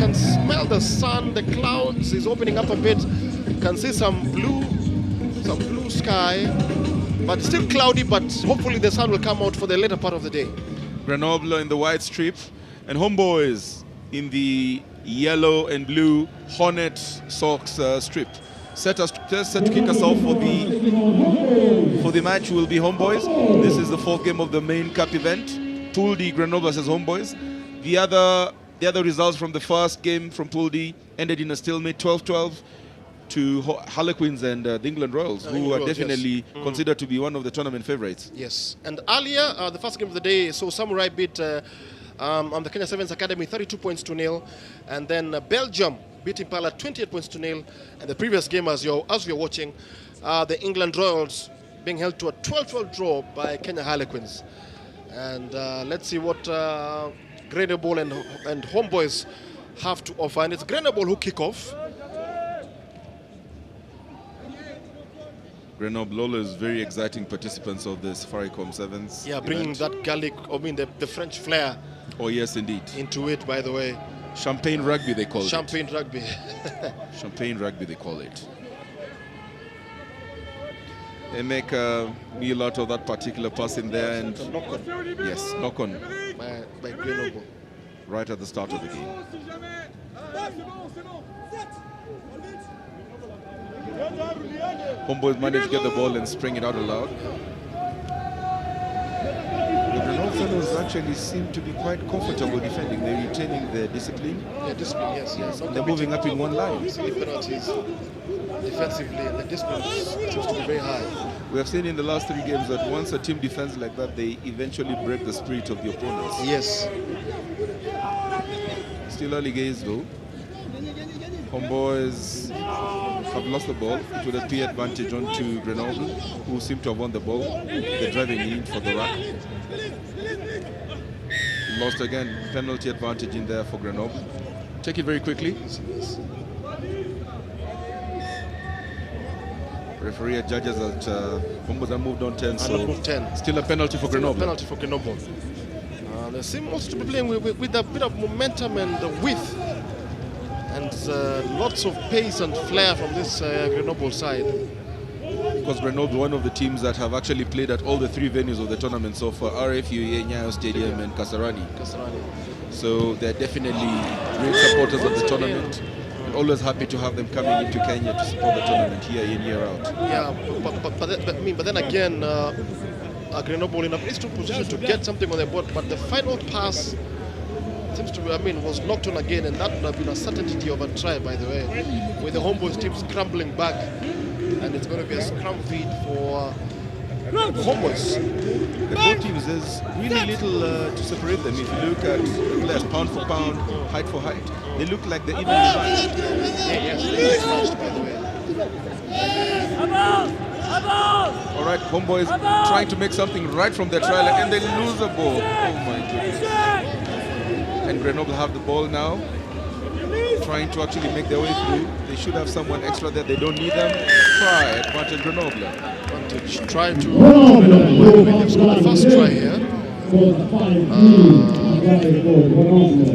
can smell the sun, the clouds is opening up a bit. You can see some blue sky, but still cloudy, but hopefully the sun will come out for the later part of the day. Grenoble in the white strip and Homeboyz in the yellow and blue Hornet socks strip. Set to kick us off for the match will be Homeboyz. This is the fourth game of the main cup event. Pool D, Grenoble versus Homeboyz. The other results from the first game from Pool D ended in a stalemate, 12-12 to Harlequins and the England Royals, who are definitely considered to be one of the tournament favorites. Yes, and earlier, the first game of the day, so Samurai beat on the Kenya Sevens Academy 32 points to 0, and then Belgium beat Impala 28 points to 0. And the previous game, as you're watching, the England Royals being held to a 12-12 draw by Kenya Harlequins. And let's see what Grenoble and Homeboyz have to offer. And it's Grenoble who kick off. Grenoble always very exciting participants of the Safaricom Sevens. Yeah, bringing that Gaelic, the French flair. Oh yes, indeed. Into it, by the way. Champagne rugby, they call it. Champagne rugby. Champagne rugby, they call it. They make a meal out of that particular pass in there, and yes, knock on by Grenoble right at the start of the game. Homeboyz managed to get the ball and spring it out aloud. The Grenoble fellows actually seem to be quite comfortable defending. They're retaining their discipline. Yeah, discipline, yes. They're moving up in one line. Penalties defensively, and the discipline seems to be very high. We have seen in the last 3 games that once a team defends like that, they eventually break the spirit of the opponents. Yes. Still early games though. Homeboyz have lost the ball. It would appear advantage onto Grenoble, who seem to have won the ball. They're driving in for the rack. Lost again. Penalty advantage in there for Grenoble. Take it very quickly. Referee judges that Homeboyz have moved on 10, so moved 10. Still a penalty for Grenoble. Penalty for Grenoble. They seem also to be playing with a bit of momentum and width, and lots of pace and flair from this Grenoble side. Because Grenoble, one of the teams that have actually played at all the 3 venues of the tournament so far: RFUA, Nyayo Stadium, and Kasarani. So they're definitely great supporters of the tournament. Always happy to have them coming into Kenya to support the tournament year in, year out. Yeah, but then again, Grenoble in a very strong position to get something on the board, but the final pass seems to be, was knocked on again, and that would have been a certainty of a try, by the way, with the Homeboyz team scrambling back, and it's going to be a scrum feed for Homeboyz. The both teams, there's really little to separate them. If you look at players pound for pound, height for height, they look like they're evenly matched. Yes, they're matched, by the way. All right, Homeboyz trying to make something right from their trial, and they lose the ball. Oh my goodness. And Grenoble have the ball now, trying to actually make their way through. They should have someone extra there. They don't need them. Try advantage Grenoble. Advantage. Try to Grenoble. They've scored the first try here.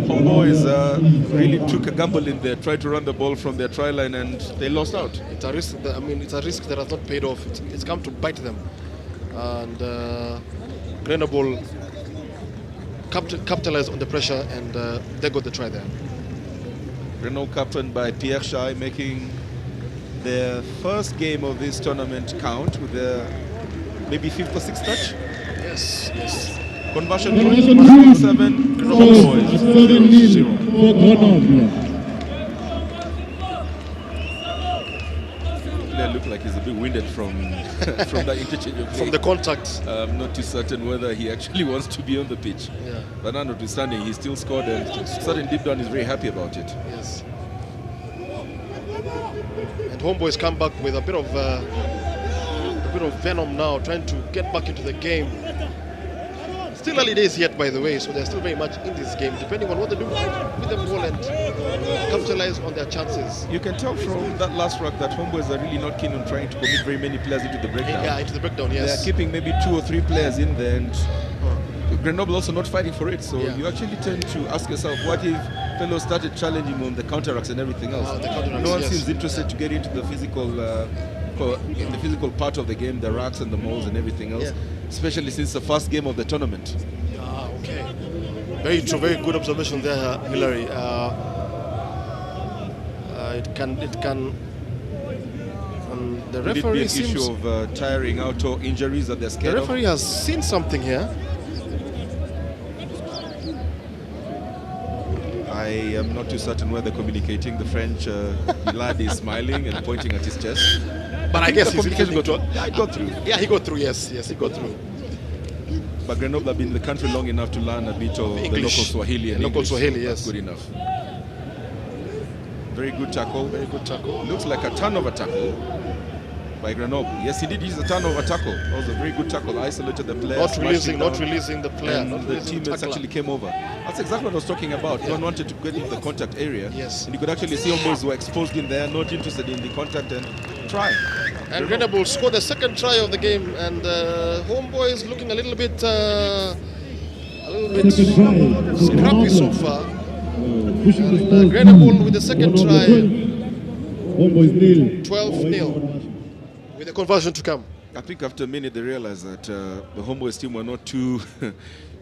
Homeboyz really took a gamble in there, tried to run the ball from their try line, and they lost out. It's a risk. It's a risk that has not paid off. It's come to bite them, and Grenoble capitalized on the pressure, and they got the try there. Grenoble captained by Pierre Chai, making their first game of this tournament count with their maybe 5th or 6th touch. Yes. Conversion point, 7, Homeboyz 0. Player looked like he's a bit winded from that interchange of play. From the contact. I'm not too certain whether he actually wants to be on the pitch. Yeah. But notwithstanding, he still scored, and certain deep down is very happy about it. Yes. And Homeboyz come back with a bit of venom now, trying to get back into the game. Still early days yet, by the way, so they're still very much in this game, depending on what they do with the ball and capitalize on their chances. You can tell from that last ruck that Homeboyz are really not keen on trying to commit very many players into the breakdown. Yeah, into the breakdown, yes. They're keeping maybe 2 or 3 players in there, and Grenoble also not fighting for it. So you actually tend to ask yourself, what if fellows started challenging him on the counteracts and everything else. The counteracts, No one yes. seems interested to get into the physical, in the physical part of the game, the racks and the mauls and everything else. Especially since the first game of the tournament. Okay. Very true. Very good observation there, Hillary. It can. The Could it be referee an seems. issue of tiring out or injuries that they're The scared of? referee has seen something here. I am not too certain whether communicating. The French lad is smiling and pointing at his chest. But I guess the he's communication intending got through. Yeah, it got through. Yeah, he got through. Yes, he got through. But Grenoble have been in the country long enough to learn a bit of the English. local Swahili and Local English. Swahili, That's yes. good enough. Very good tackle. Very good tackle. Looks like a turnover tackle by Grenoble. Yes, he did use a turnover tackle. That was a very good tackle. Isolated the player. Not releasing the player. And Not the releasing teammates tackler. actually came over. That's exactly what I was talking about. No one wanted to get into the contact area. Yes. And you could actually see Homeboyz were exposed in there, not interested in the contact and try. And Grenoble scored the second try of the game, and Homeboyz looking a little bit scrappy so far. And Grenoble with the second try, 12-0, with the conversion to come. I think after a minute they realized that the Homeboyz team were not too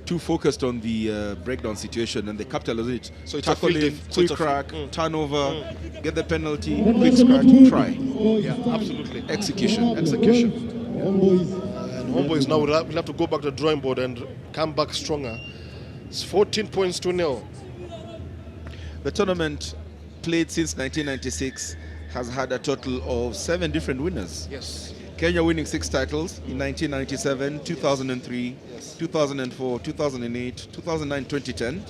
too focused on the breakdown situation, and they capitalized on it. So it's tackle a field in, diff- so quick it's a- crack, mm. turnover, get the penalty, quick scratch, try. Yeah, absolutely. Execution. And Homeboyz now will have to go back to the drawing board and come back stronger. It's 14 points to 0. The tournament, played since 1996, has had a total of 7 different winners. Yes. Kenya winning 6 titles in 1997, 2003, Yes. 2004, 2008, 2009, 2010.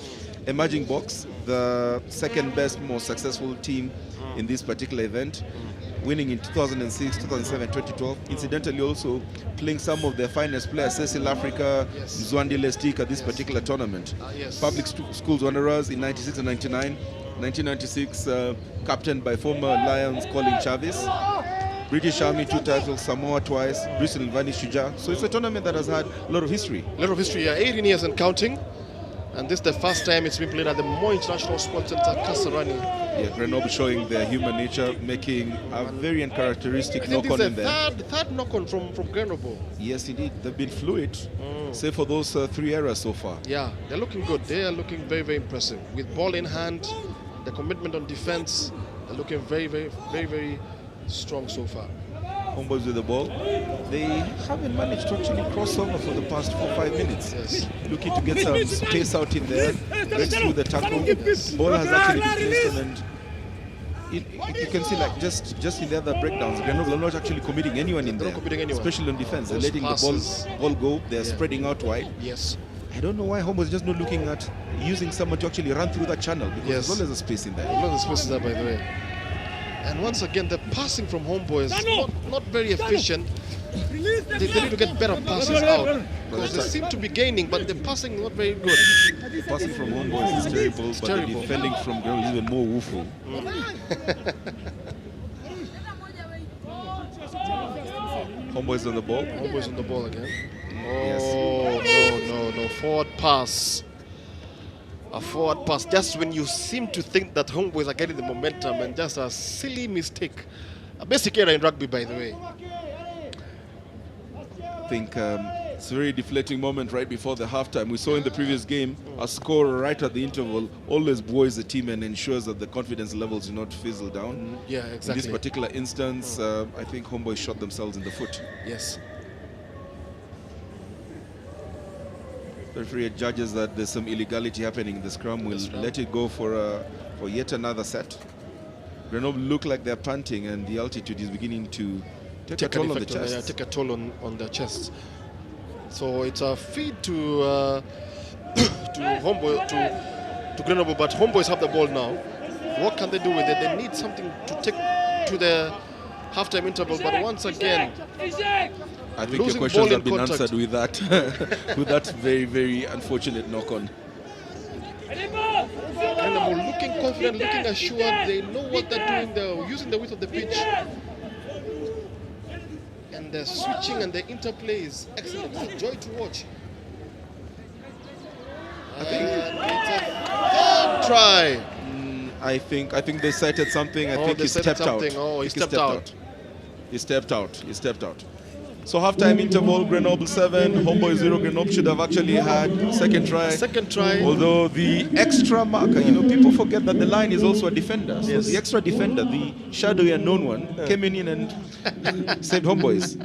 Emerging Box, the second best, most successful team in this particular event, winning in 2006, 2007, 2012. Incidentally, also playing some of their finest players, Cecil Africa, Yes. Mzwandi Lestik at this particular tournament. Yes. Public Schools Wanderers in 96 and 99. 1996, captained by former Lions Colin Chavis. British Army 2 titles, Samoa twice, Bristol and Vani Shuja. So it's a tournament that has had a lot of history. A lot of history, 18 years and counting. And this is the first time it's been played at the Mo International Sports Center, Kasarani. Yeah, Grenoble showing their human nature, making a very uncharacteristic I think knock-on this in is there. the third knock-on from Grenoble. Yes, indeed. They've been fluid, save for those 3 errors so far. Yeah, they're looking good. They are looking very, very impressive. With ball in hand, the commitment on defense, they're looking very, very, very, very strong so far. Homeboyz with the ball. They haven't managed to actually cross over for the past 4-5 minutes. Yes. Looking to get some space out in there, breaks through the tackle. Ball has actually been placed, and you can see, like, just in the other breakdowns, Grenoble are not actually committing anyone in They're there, not committing anyone. especially on defense. They're Those letting passes. the ball go. They're spreading out wide. Yes. I don't know why Homeboyz is just not looking at using someone to actually run through that channel, because Yes. there's always a space in there. A lot of spaces there, by the way. And once again, the passing from Homeboyz is not very efficient. They need to get better passes out, because they seem to be gaining, but the passing is not very good. The passing from Homeboyz is terrible, but terrible. the defending from Grenoble is even more woeful. Homeboyz on the ball. Homeboyz on the ball again. Yes. Oh, no. Forward pass. A forward pass just when you seem to think that Homeboyz are getting the momentum, and just a silly mistake. A basic error in rugby, by the way. I think it's a very deflating moment right before the halftime. We saw in the previous game a score right at the interval always buoys the team and ensures that the confidence levels do not fizzle down. Yeah, In exactly. this particular instance, I think Homeboyz shot themselves in the foot. Yes. The referee judges that there's some illegality happening in the scrum. We'll let it go for yet another set. Grenoble look like they're panting, and the altitude is beginning to take a toll on the chest. Take a toll on their chests. So it's a feed to Homeboyz, to Grenoble, but Homeboyz have the ball now. What can they do with it? They need something to take to the halftime interval, but once again, I think your losing questions ball in have been contact. answered with that, with that very, very unfortunate knock-on. Grenoble looking confident, looking assured. They know what they're doing. They're using the width of the pitch. And the switching and the interplay is excellent. It's a joy to watch. I think it's a third try. I think they cited something. I think he stepped out. Oh, he stepped out. He stepped out. So halftime interval, Grenoble 7, Homeboyz 0. Grenoble should have actually had second try. Although the extra marker, people forget that the line is also a defender. So the extra defender, the shadowy unknown one, came in and saved Homeboyz.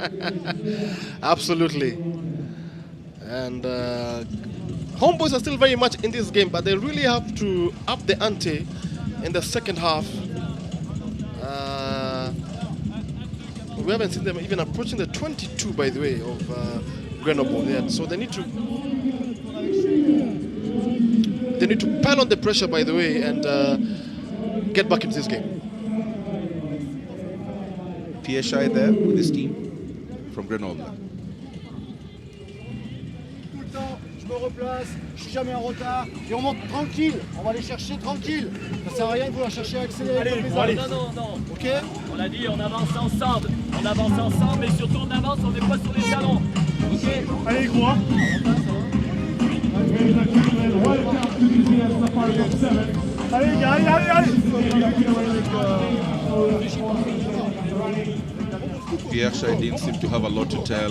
Absolutely. And Homeboyz are still very much in this game, but they really have to up the ante in the second half. We haven't seen them even approaching the 22, by the way, of Grenoble yet. So they need to pile on the pressure, by the way, and get back into this game. PSI there with his team from Grenoble. Je me replace, je suis jamais en retard et on monte tranquille, on va les chercher tranquille. Ça sert à rien de vouloir chercher à accélérer. Allez. Non. Ok. On l'a dit, on avance ensemble, mais surtout on avance, on n'est pas sur les jalons. Ok. Allez, gros. Allez les gars, allez. Pierre Shai didn't seem to have a lot to tell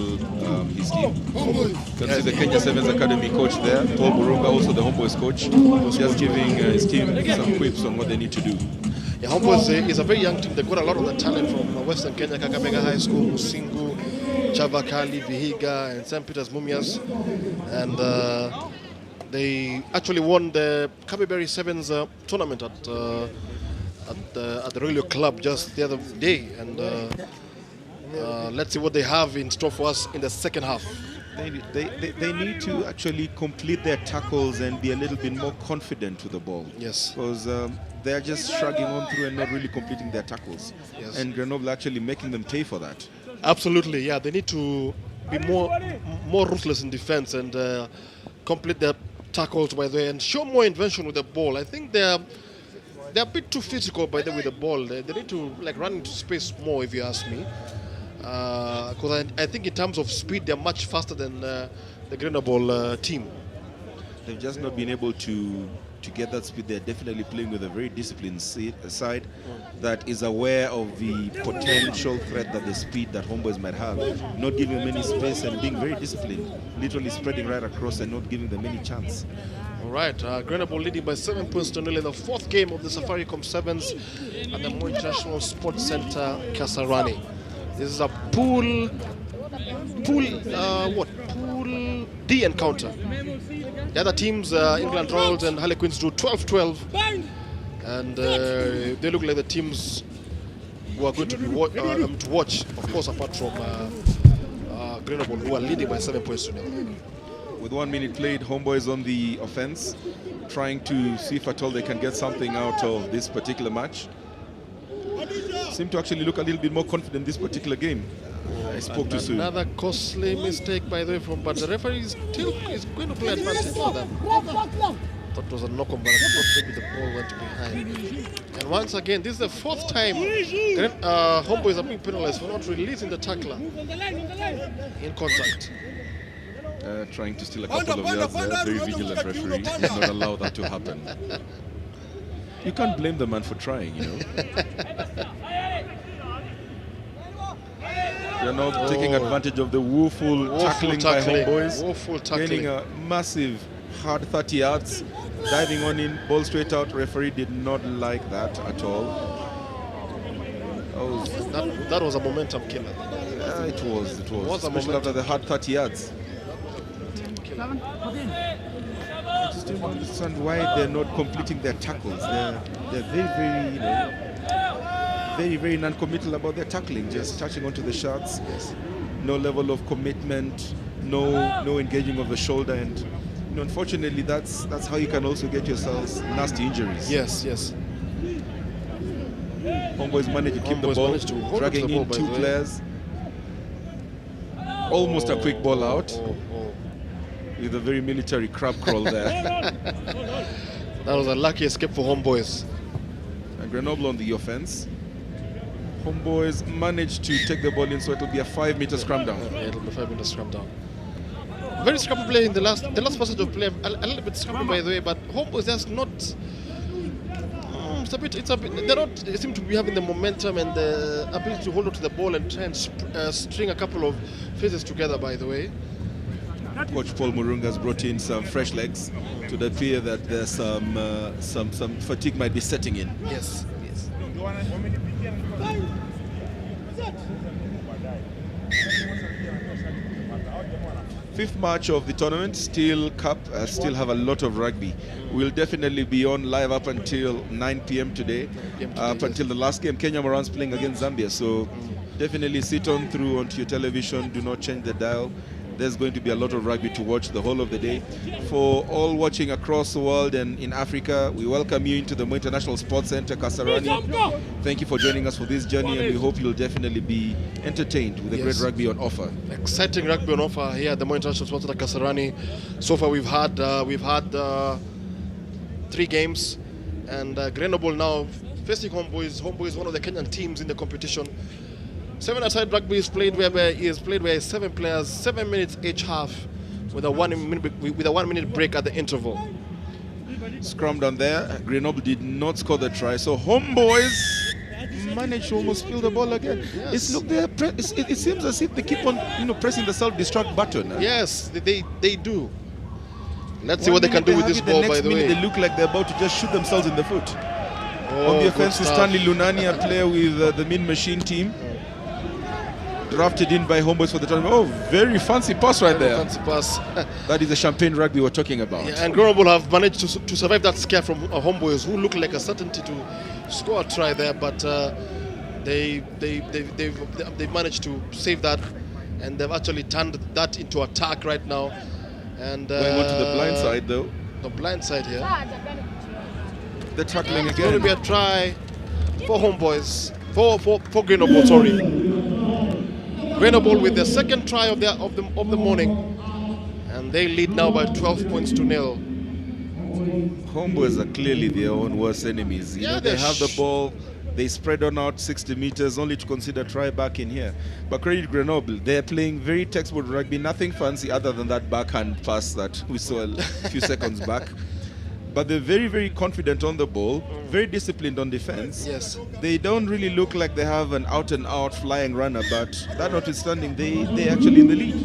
his team. You can see the Kenya Sevens Academy coach there, Paul Burunga, also the Homeboyz coach, just giving his team some quips on what they need to do. Yeah, Homeboyz is a very young team. They've got a lot of the talent from Western Kenya, Kakamega High School, Musingu, Chavakali, Vihiga, and St. Peter's Mumias. And they actually won the Kabeberry Sevens tournament at the Royal Club just the other day. And let's see what they have in store for us in the second half. They need to actually complete their tackles and be a little bit more confident with the ball. Yes. Because they're just shrugging on through and not really completing their tackles. Yes. And Grenoble actually making them pay for that. Absolutely, yeah. They need to be more ruthless in defense and complete their tackles by the way and show more invention with the ball. I think they're a bit too physical by the way with the ball. They need to run into space more, if you ask me. Because I think in terms of speed, they're much faster than the Grenoble team. They've just not been able to get that speed. They're definitely playing with a very disciplined side that is aware of the potential threat that the speed that Homeboyz might have, not giving them any space and being very disciplined, literally spreading right across and not giving them any chance. All right, Grenoble leading by 7 points to 0 in the fourth game of the Safaricom Sevens at the Moi International Sports Center, Kasarani. This is a Pool D encounter. The other teams, England Royals and Harlequins, drew 12-12, and they look like the teams who are going to be to watch, of course, apart from Grenoble, who are leading by 7 points to 0. With 1 minute played, Homeboyz on the offense, trying to see if at all they can get something out of this particular match. Seem to actually look a little bit more confident this particular game. I spoke too soon. Another costly mistake, by the way, but the referee is going to play advantage for them. That was a knock-on, but I thought maybe the ball went behind. And once again, this is the fourth time Homeboyz are being penalized for not releasing the tackler in contact. Trying to steal a couple of yards there. Very vigilant referee. Did not allow that to happen. You can't blame the man for trying, They're not taking advantage of the woeful tackling by Homeboyz. Gaining a massive hard 30 yards, diving on in, ball straight out. Referee did not like that at all. That was a momentum killer. Yeah, it was. Especially after the hard 30 yards. I just don't understand why they're not completing their tackles. They're very, very non-committal about their tackling, just touching onto the shots. No level of commitment, no engaging of the shoulder, and unfortunately that's how you can also get yourselves nasty injuries. Yes. Homeboyz managed to keep the ball, dragging in two players. Almost a quick ball out. With a very military crab crawl there. That was a lucky escape for Homeboyz. And Grenoble on the offense. Homeboyz managed to take the ball in, so it'll be a 5-meter scrum down. Yeah, it'll be a 5-meter scrum down. Very scrappy play in the last passage of play. A little bit scrappy, by the way, but Homeboyz has not it's a bit. They don't seem to be having the momentum and the ability to hold on to the ball and try and string a couple of phases together. By the way, Coach Paul Murunga has brought in some fresh legs to the appear that there's some fatigue might be setting in. yes. Fifth match of the tournament, still cup, still have a lot of rugby. We'll definitely be on live up until 9 p.m. today, up until the last game. Kenya Moran's playing against Zambia, so definitely sit on through onto your television. Do not change the dial. There's going to be a lot of rugby to watch the whole of the day. For all watching across the world and in Africa, we welcome you into the Moi International Sports Center, Kasarani. Thank you for joining us for this journey, and we hope you'll definitely be entertained with the great rugby on offer. Exciting rugby on offer here at the Moi International Sports Center, Kasarani. So far, we've had 3 games, and Grenoble now facing Homeboyz. Homeboyz is one of the Kenyan teams in the competition. 7-a-side rugby is played where 7 players, 7 minutes each half, with a 1 minute break at the interval. Scrum down there. Grenoble did not score the try, so Homeboyz managed to almost steal the ball again. Yes. It seems as if they keep on pressing the self-destruct button. Yes, they do. Let's see what they can do with this ball. By the way, they look like they're about to just shoot themselves in the foot. Oh, on the offense good is stuff. Stanley Lunani, a player with the Mean Machine team. Drafted in by Homeboyz for the tournament. Oh, very fancy pass right there. Fancy pass. That is the champagne rugby we're talking about. Yeah, and Grenoble have managed to survive that scare from Homeboyz, who look like a certainty to score a try there, but they managed to save that, and they've actually turned that into attack right now. And going on to the blind side though. The blind side here. The tackling It's going to again. be a try for Homeboyz, for Grenoble. Sorry. Grenoble with the second try of the morning, and they lead now by 12 points to 0. Homeboyz are clearly their own worst enemies. You know, they have the ball, they spread on out 60 meters only to consider try back in here. But credit Grenoble, they're playing very textbook rugby, nothing fancy other than that backhand pass that we saw a few seconds back. But they're very, very confident on the ball, very disciplined on defense. Yes. They don't really look like they have an out-and-out flying runner, but that notwithstanding, they're actually in the lead.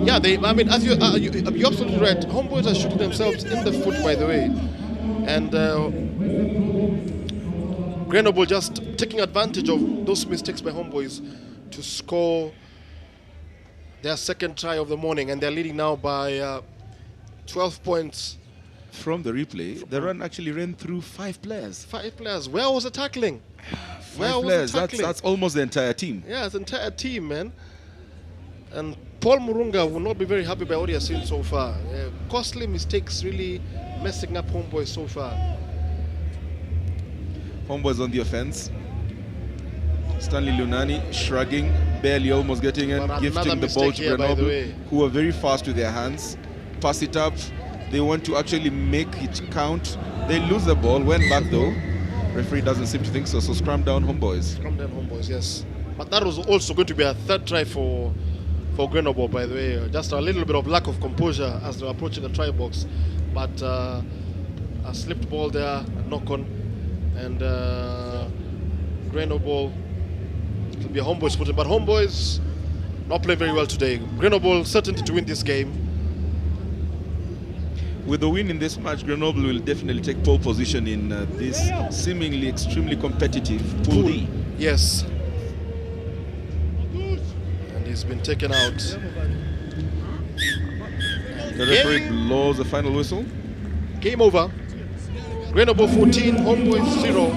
Yeah, I mean, as you're absolutely right. Homeboyz are shooting themselves in the foot, by the way, and Grenoble just taking advantage of those mistakes by Homeboyz to score their second try of the morning, and they're leading now by 12 points. From the replay, the run actually ran through 5 players. 5 players. Where was the tackling? Where 5 was players. the tackling? That's almost the entire team. Yeah, it's the entire team, man. And Paul Murunga will not be very happy by what he has seen so far. Costly mistakes really messing up Homeboyz so far. Homeboyz on the offense. Stanley Lunani shrugging, barely almost getting in, But gifting another the ball mistake to here, by the Grenoble, way. who are very fast with their hands. Pass it up. They want to actually make it count. They lose the ball, went back though. Referee doesn't seem to think so, so scrum down Homeboyz. Scrum down Homeboyz, yes. But that was also going to be a third try for Grenoble, by the way. Just a little bit of lack of composure as they were approaching the try box. But a slipped ball there, a knock on, and Grenoble, it will be a Homeboyz footing. But Homeboyz not playing very well today. Grenoble certainty to win this game. With the win in this match, Grenoble will definitely take pole position in this seemingly extremely competitive Pool D. Yes. And he's been taken out. The referee blows the final whistle. Game over. Grenoble 14, Homeboyz 0.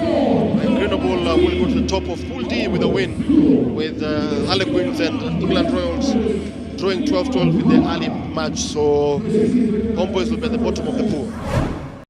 And Grenoble will go to the top of Pool D with a win, with Harlequins and England Royals drawing 12-12 in the early match. So Homeboyz will be at the bottom of the pool.